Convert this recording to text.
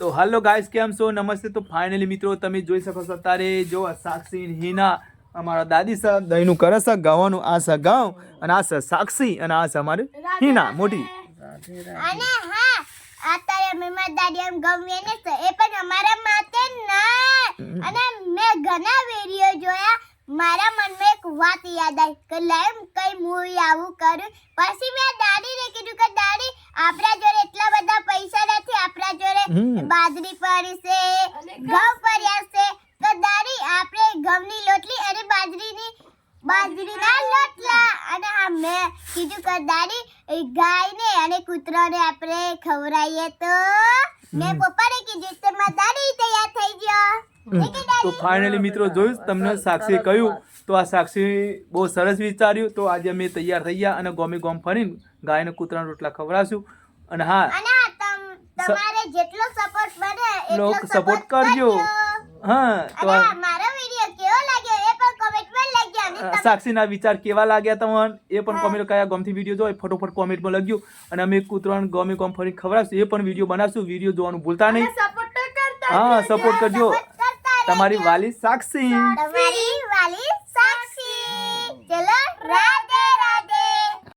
તો હાલો ગાઈસ, કેમ છો? નમસ્તે. તો ફાઇનલી મિત્રો તમે જોઈ શકો છો અત્યારે જો સાક્ષી હિના અમારા દાદી સા દહીંનું કરે છે ગાવાનું. આ છે ગાઉં અને આ છે સાક્ષી અને આ છે અમારી હિના મોટી. અને હા અત્યારે અમે મારા દાદી એમ ગમે ને છે એ પણ અમારા માટે ના. અને મેં ઘણા વિડિયો જોયા. મારા મનમાં એક વાત યાદ આવી કે લાઈમ કઈ મૂવી આવું કરું. પછી મેં દાદીને કીધું કે દાદી આપણા જોડે એટલા બધા પૈસા નથી, આપણા જોડે બાજરી પડી છે, ઘઉં પડ્યા છે, તો દાદી આપણે ઘઉંની લોટલી અને બાજરીના લોટલા. અને હા મેં કીધું કે દાદી ગાયને અને કૂતરાને આપણે ખવડાવીએ તો. મેં પપ્પાને કીધું તો મારા દાદી તૈયાર થઈ ગયો. તો ફાઇનલી મિત્રો જોયું તમને સાક્ષીએ કહ્યું તો આ સાક્ષી બહુ સરસ વિચાર્યું. તો આજે અમે તૈયાર થઈ ગયા અને ગોમે ગોમ ફરીને ગાયને કૂતરાના રોટલા ખવડાવશું. અને હા તમારે જેટલો સપોર્ટ બને એટલો સપોર્ટ કરજો. હા તો મારો વિડિયો કેવો લાગ્યો એ પણ કોમેન્ટમાં લખજો. અને સાક્ષીના વિચાર કેવા લાગ્યા તમને એ પણ કોમેન્ટ કયા ગમથી વિડીયો જોઈ ફટોફટ કોમેન્ટમાં લખજો. અને અમે કૂતરાને ગોમે ગોમ ફરી ખવડાવશું એ પણ વિડીયો બનાવશું. વિડીયો જોવાનું ભૂલતા નહીં. હા સપોર્ટ કરજો. તમારી વાલી સાક્ષી. ચલો રાત